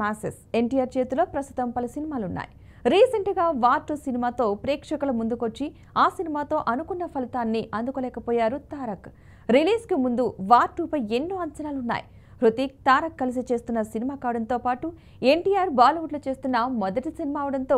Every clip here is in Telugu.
మాసెస్ ఎన్టీఆర్ చేతిలో ప్రస్తుతం పలు సినిమాలున్నాయి. రీసెంట్గా వార్ 2 సినిమాతో ప్రేక్షకుల ముందుకొచ్చి ఆ సినిమాతో అనుకున్న ఫలితాన్ని అందుకోలేకపోయారు తారక్. రిలీజ్కి ముందు వార్ 2పై ఎన్నో అంచనాలున్నాయి. హృతిక్, తారక్ కలిసి చేస్తున్న సినిమా కావడంతో పాటు ఎన్టీఆర్ బాలీవుడ్లో చేస్తున్న మొదటి సినిమా అవడంతో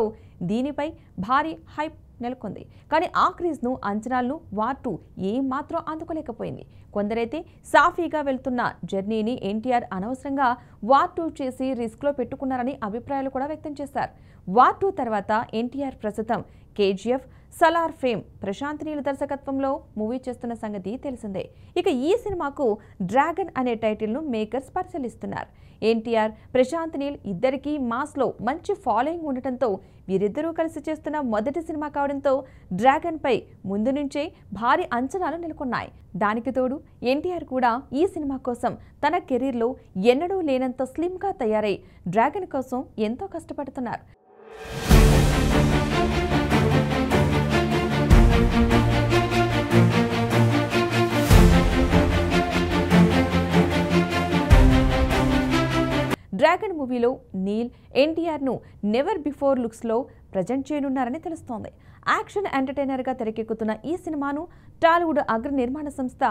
దీనిపై భారీ హైప్ నెలకొంది. కానీ ఆ క్రేజ్ను, అంచనాలను వార్ 2 ఏమాత్రం అందుకోలేకపోయింది. కొందరైతే సాఫీగా వెళ్తున్న జర్నీని ఎన్టీఆర్ అనవసరంగా వార్ 2 చేసి రిస్క్లో పెట్టుకున్నారని అభిప్రాయాలు కూడా వ్యక్తం చేశారు. వార్ 2 తర్వాత ఎన్టీఆర్ ప్రస్తుతం కేజీఎఫ్, సలార్ ఫేమ్ ప్రశాంత్ నీల్ దర్శకత్వంలో మూవీ చేస్తున్న సంగతి తెలిసిందే. ఇక ఈ సినిమాకు డ్రాగన్ అనే టైటిల్ను మేకర్స్ పరిశీలిస్తున్నారు. ఎన్టీఆర్, ప్రశాంత్ నీల్ ఇద్దరికీ మాస్లో మంచి ఫాలోయింగ్ ఉండటంతో వీరిద్దరూ కలిసి చేస్తున్న మొదటి సినిమా కావడంతో డ్రాగన్ పై ముందు నుంచే భారీ అంచనాలు నెలకొన్నాయి. దానికి తోడు ఎన్టీఆర్ కూడా ఈ సినిమా కోసం తన కెరీర్లో ఎన్నడూ లేనంత స్లిమ్గా తయారై డ్రాగన్ కోసం ఎంతో కష్టపడుతున్నారు. డ్రాగన్ మూవీలో నీల్ ఎన్టీఆర్ను నెవర్ బిఫోర్ లుక్స్లో ప్రజెంట్ చేయనున్నారని తెలుస్తోంది. యాక్షన్ ఎంటర్టైనర్గా తెరకెక్కుతున్న ఈ సినిమాను టాలీవుడ్ అగ్ర నిర్మాణ సంస్థ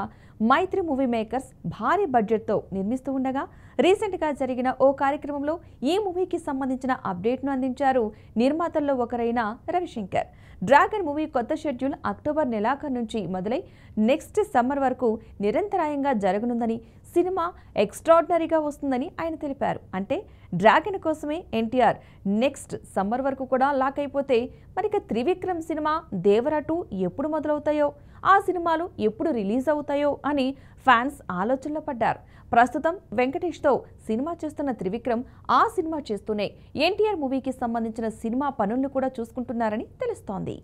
మైత్రి మూవీ మేకర్స్ భారీ బడ్జెట్తో నిర్మిస్తూ ఉండగా రీసెంట్గా జరిగిన ఓ కార్యక్రమంలో ఈ మూవీకి సంబంధించిన అప్డేట్ను అందించారు నిర్మాతల్లో ఒకరైన రవిశంకర్. డ్రాగన్ మూవీ కొత్త షెడ్యూల్ అక్టోబర్ నెలాఖరు నుంచి మొదలై నెక్స్ట్ సమ్మర్ వరకు నిరంతరాయంగా జరగనుందని, సినిమా ఎక్స్ట్రాడినరీగా వస్తుందని ఆయన తెలిపారు. అంటే డ్రాగన్ కోసమే ఎన్టీఆర్ నెక్స్ట్ సమ్మర్ వరకు కూడా లాక్ అయిపోతే మరిక త్రివిక్రమ్ సినిమా, దేవరా 2 ఎప్పుడు మొదలవుతాయో, ఆ సినిమాలు ఎప్పుడు రిలీజ్ అవుతాయో అని ఫ్యాన్స్ ఆలోచనలో పడ్డారు. ప్రస్తుతం వెంకటేష్తో సినిమా చేస్తున్న త్రివిక్రమ్ ఆ సినిమా చేస్తూనే ఎన్టీఆర్ మూవీకి సంబంధించిన సినిమా పనులను కూడా చూసుకుంటున్నారని తెలుస్తోంది.